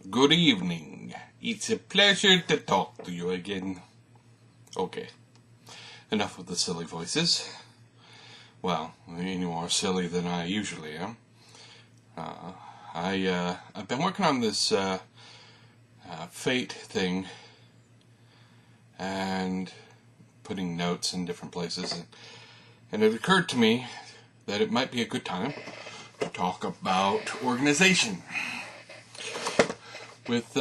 Good evening. It's a pleasure to talk to you again. Okay, enough with the silly voices. Well, any more silly than I usually am. I've been working on this fate thing and putting notes in different places, and it occurred to me that it might be a good time to talk about organization. With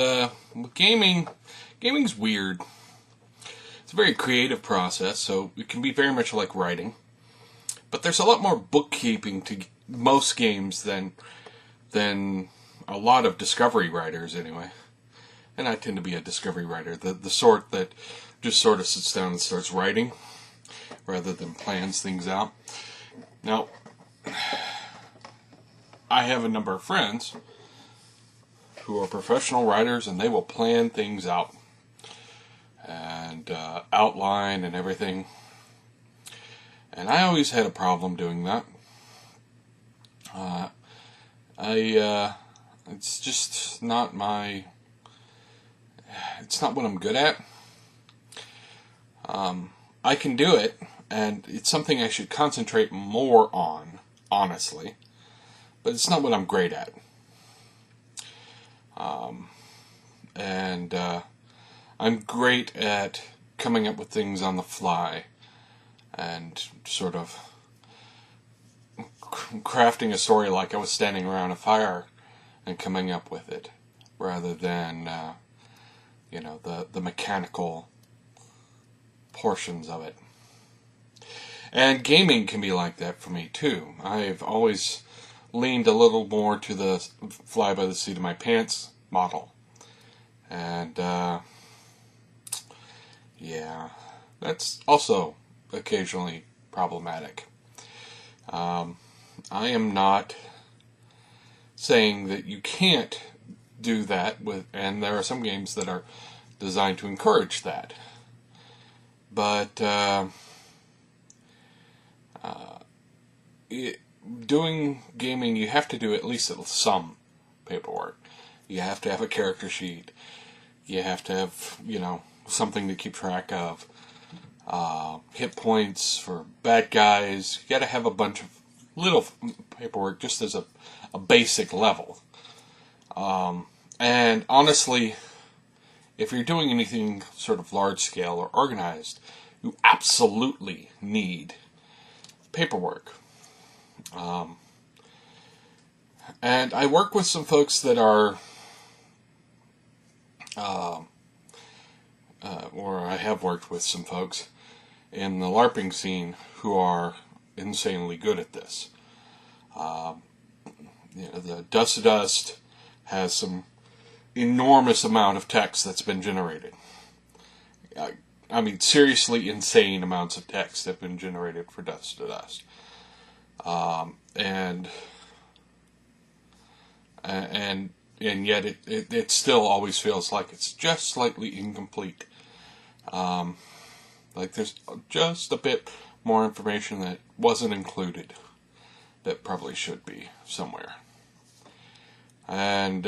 gaming, gaming's weird. It's a very creative process, so it can be very much like writing. But there's a lot more bookkeeping to most games than a lot of discovery writers, anyway. And I tend to be a discovery writer, the sort that just sort of sits down and starts writing rather than plans things out. Now, I have a number of friends who are professional writers, and they will plan things out and outline and everything. And I always had a problem doing that. It's just not my. It's not what I'm good at. I can do it, and it's something I should concentrate more on, honestly. But it's not what I'm great at. I'm great at coming up with things on the fly and sort of crafting a story like I was standing around a fire and coming up with it, rather than the mechanical portions of it. And gaming can be like that for me too. I've always leaned a little more to the fly by the seat of my pants model. And, that's also occasionally problematic. I am not saying that you can't do that, and there are some games that are designed to encourage that. But, doing gaming, you have to do at least some paperwork. You have to have a character sheet. You have to have, something to keep track of. Hit points for bad guys. You gotta have a bunch of little paperwork just as a basic level. And honestly, if you're doing anything sort of large scale or organized, you absolutely need paperwork. And I work with some folks that are, or I have worked with some folks in the LARPing scene who are insanely good at this. The Dust to Dust has some enormous amount of text that's been generated. I mean, seriously insane amounts of text have been generated for Dust to Dust. And yet it still always feels like it's just slightly incomplete. Like there's just a bit more information that wasn't included that probably should be somewhere. And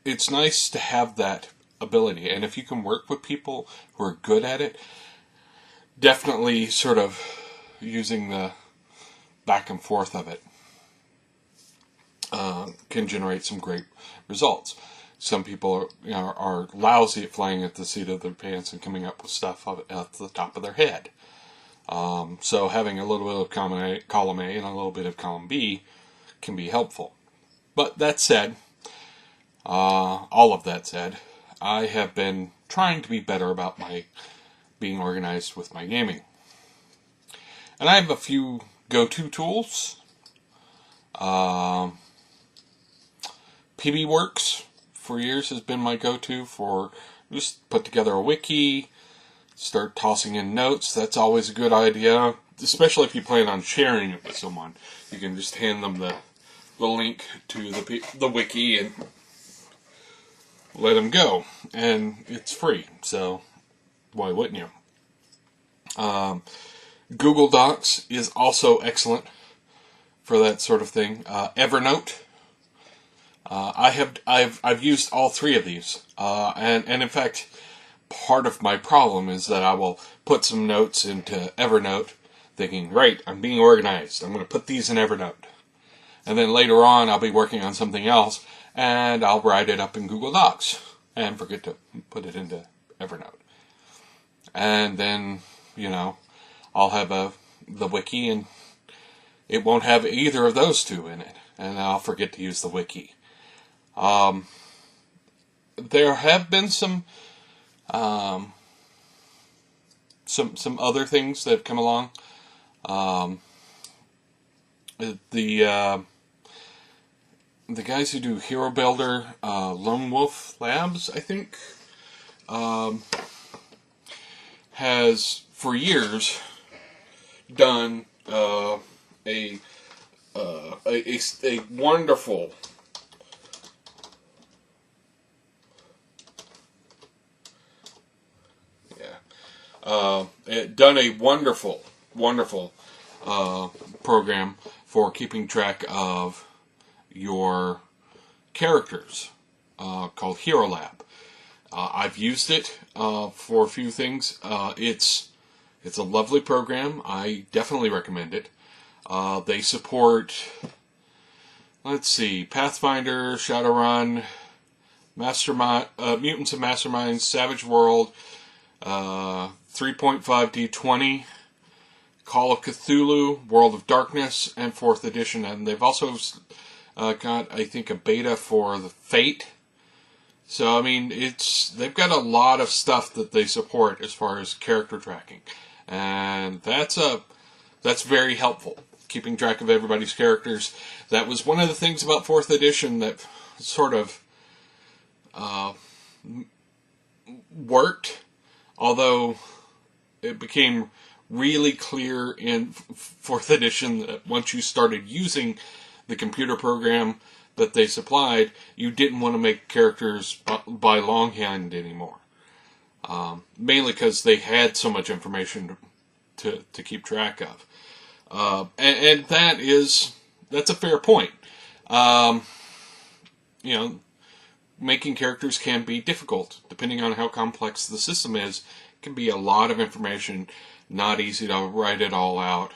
it's nice to have that ability, and if you can work with people who are good at it, definitely sort of using the back and forth of it can generate some great results. Some people are lousy at flying at the seat of their pants and coming up with stuff at the top of their head. So having a little bit of column A and a little bit of column B can be helpful. But that said, all of that said, I have been trying to be better about my being organized with my gaming. And I have a few go-to tools. PBWorks for years has been my go-to for just put together a wiki, start tossing in notes. That's always a good idea, especially if you plan on sharing it with someone. You can just hand them the link to the wiki and let them go. And it's free, so why wouldn't you? Google Docs is also excellent for that sort of thing. Evernote. I've used all three of these, and in fact, part of my problem is that I will put some notes into Evernote, thinking, right, I'm being organized. I'm going to put these in Evernote, and then later on I'll be working on something else, and I'll write it up in Google Docs and forget to put it into Evernote, and then I'll have the wiki, and it won't have either of those two in it, and I'll forget to use the wiki. There have been some other things that have come along. The guys who do Hero Builder, Lone Wolf Labs, I think, has for years done a wonderful wonderful program for keeping track of your characters, called Hero Lab. I've used it for a few things. It's a lovely program. I definitely recommend it. They support, let's see, Pathfinder, Shadowrun, Mastermind, Mutants and Masterminds, Savage World, 3.5D20, Call of Cthulhu, World of Darkness, and 4th edition. And they've also got, I think, a beta for the Fate. So, I mean, they've got a lot of stuff that they support as far as character tracking. And that's very helpful, keeping track of everybody's characters. That was one of the things about 4th edition that sort of worked, although it became really clear in 4th edition that once you started using the computer program that they supplied, you didn't want to make characters by longhand anymore. Mainly because they had so much information to keep track of. And that's a fair point. Making characters can be difficult. Depending on how complex the system is, it can be a lot of information, not easy to write it all out.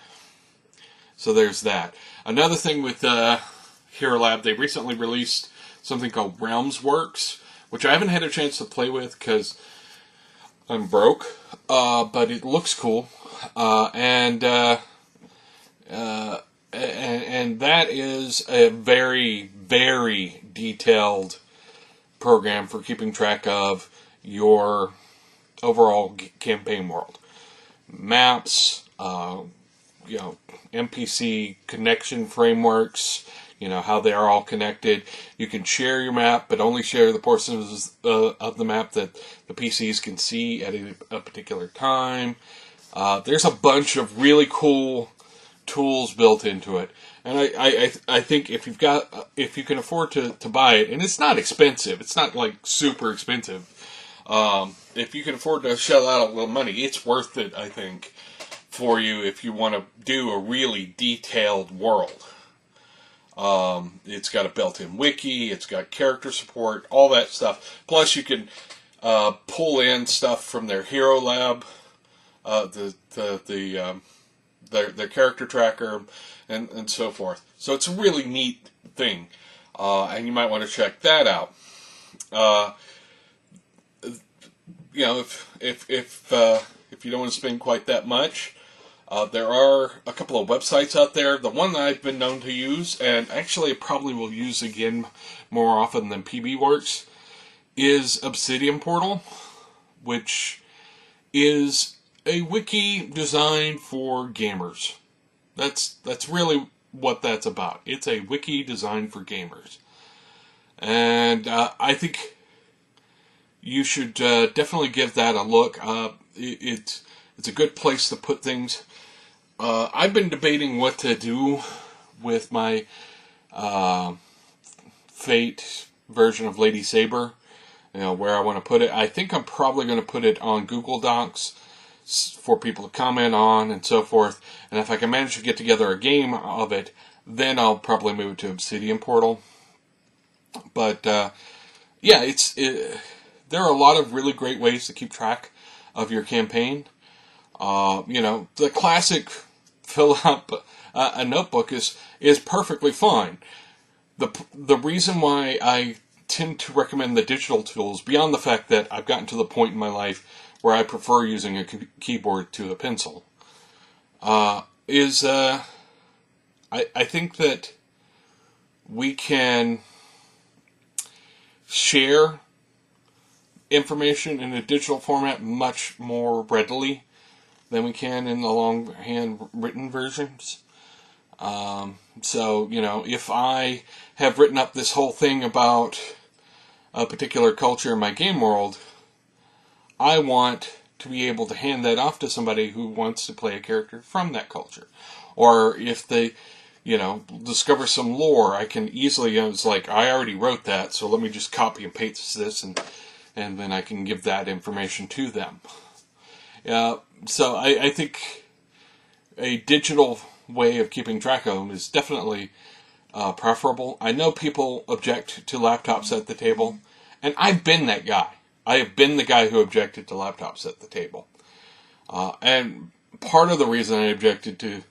So there's that. Another thing with Hero Lab, they recently released something called Realmsworks, which I haven't had a chance to play with because I'm broke, but it looks cool, and that is a very, very detailed program for keeping track of your overall campaign world. Maps, NPC connection frameworks, how they are all connected. You can share your map, but only share the portions of the map that the PCs can see at a particular time. There's a bunch of really cool tools built into it, and I think if you can afford to buy it, and it's not expensive, it's not like super expensive. If you can afford to shell out a little money, it's worth it, I think, for you if you want to do a really detailed world. It's got a built-in wiki, it's got character support, all that stuff. Plus, you can pull in stuff from their Hero Lab, their character tracker, and so forth. So it's a really neat thing, and you might want to check that out. If you don't want to spend quite that much, there are a couple of websites out there. The one that I've been known to use, and actually probably will use again more often than PB Works, is Obsidian Portal, which is a wiki designed for gamers. That's really what that's about. It's a wiki designed for gamers. And I think you should definitely give that a look. It's a good place to put things. I've been debating what to do with my Fate version of Lady Saber, where I want to put it. I think I'm probably going to put it on Google Docs, for people to comment on and so forth. And if I can manage to get together a game of it, then I'll probably move it to Obsidian Portal. But yeah, there are a lot of really great ways to keep track of your campaign. The classic fill up a notebook is perfectly fine. The reason why I tend to recommend the digital tools, beyond the fact that I've gotten to the point in my life where I prefer using a keyboard to a pencil, is I think that we can share information in a digital format much more readily than we can in the longhand written versions. So, if I have written up this whole thing about a particular culture in my game world, I want to be able to hand that off to somebody who wants to play a character from that culture. Or if they, discover some lore, I can easily, it's like, I already wrote that, so let me just copy and paste this, and then I can give that information to them. So I think a digital way of keeping track of them is definitely preferable. I know people object to laptops at the table, and I've been that guy. I have been the guy who objected to laptops at the table. And part of the reason I objected to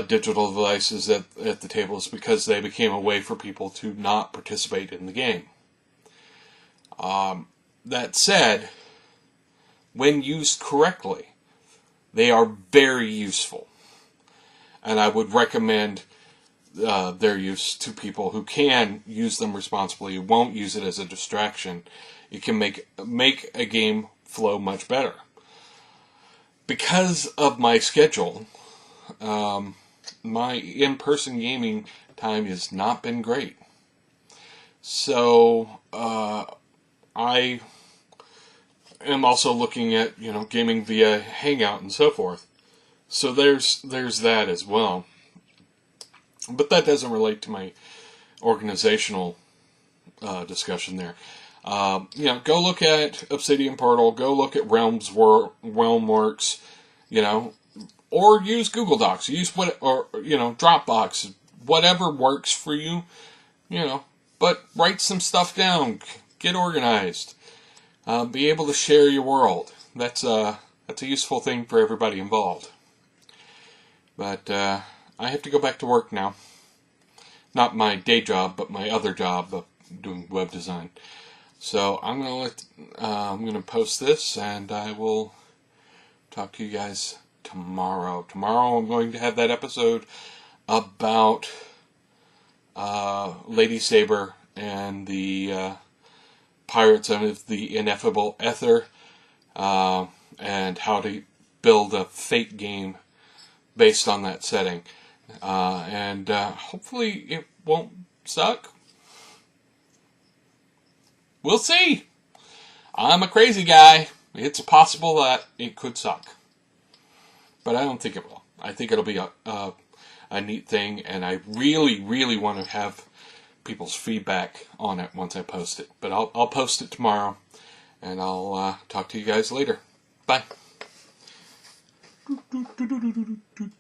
digital devices at the table is because they became a way for people to not participate in the game. That said, when used correctly, they are very useful. And I would recommend their use to people who can use them responsibly, who won't use it as a distraction. It can make a game flow much better. Because of my schedule, my in-person gaming time has not been great. So, I am also looking at, gaming via Hangout and so forth. So there's that as well. But that doesn't relate to my organizational discussion there. Go look at Obsidian Portal, go look at Realmworks, or use Google Docs, Dropbox, whatever works for you, but write some stuff down, get organized, be able to share your world. That's a useful thing for everybody involved. But I have to go back to work now. Not my day job, but my other job of doing web design. So I'm gonna post this, and I will talk to you guys tomorrow. Tomorrow I'm going to have that episode about Lady Saber and the pirates of the ineffable Ether, and how to build a Fate game based on that setting. And hopefully it won't suck. We'll see. I'm a crazy guy. It's possible that it could suck. But I don't think it will. I think it'll be a neat thing, and I really, really want to have people's feedback on it once I post it. But I'll post it tomorrow, and I'll talk to you guys later. Bye.